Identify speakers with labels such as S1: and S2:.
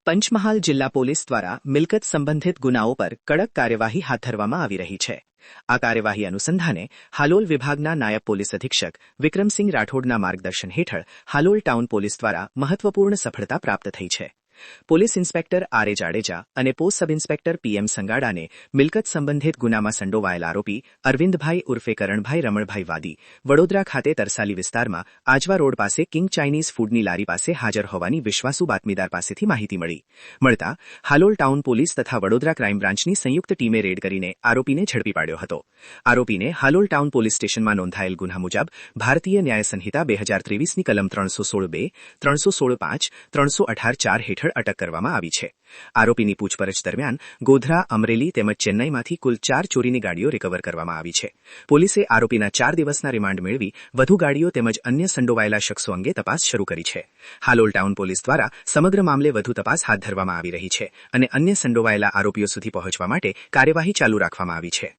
S1: પંચમહાલ જિલ્લા પોલીસ દ્વારા મિલકત સંબંધિત ગુનાઓ પર કડક કાર્યવાહી હાથ ધરવામાં આવી રહી છે। આ કાર્યવાહી અનુસંધાને હાલોલ વિભાગના નાયબ પોલીસ અધિક્ષક વિક્રમસિંહ રાઠોડના માર્ગદર્શન હેઠળ હાલોલ ટાઉન પોલીસ દ્વારા મહત્વપૂર્ણ સફળતા પ્રાપ્ત થઈ છે। Police inspector આર.એ. જાડેજા અને પોસ્ટ સબ ઇન્સ્પેક્ટર પી.એમ. સંગાડાને મિલકત સંબંધિત ગુનામાં સંડોવાયેલ આરોપી અરવિંદભાઈ ઉર્ફે કરણભાઈ રમણભાઈ વાદી વડોદરા ખાતે તરસાલી વિસ્તારમાં આજવા રોડ પાસે કિંગ ચાઇનીઝ ફૂડની લારી પાસે હાજર હોવાની વિશ્વાસુ બાતમીદાર પાસેથી માહિતી મળતા હાલોલ ટાઉન પોલીસ તથા વડોદરા ક્રાઇમ બ્રાન્ચની સંયુક્ત ટીમે રેડ કરીને આરોપીને ઝડપી પાડ્યો હતો। આરોપીને હાલોલ ટાઉન પોલીસ સ્ટેશનમાં નોંધાયેલ ગુન્હા મુજબ ભારતીય ન્યાય સંહિતા 2023ની કલમ 316(2), 316(5), 318(4) હેઠળ અટક કરવામાં આવી છે। આરોપીની પૂછપરછ દરમિયાન ગોધરા, અમરેલી તેમજ ચેન્નઈમાંથી કુલ 4 ચોરીની ગાડીઓ રિકવર કરવામાં આવી છે। પોલીસે આરોપીના 4 દિવસના રિમાન્ડ મેળવી વધુ ગાડીઓ તેમજ અન્ય સંડોવાયેલા શખ્સો અંગે તપાસ શરૂ કરી છે। હાલોલ ટાઉન પોલીસ દ્વારા સમગ્ર મામલે વધુ તપાસ હાથ ધરવામાં આવી રહી છે અને અન્ય સંડોવાયેલા આરોપીઓ સુધી પહોંચવા માટે કાર્યવાહી ચાલુ રાખવામાં આવી છે।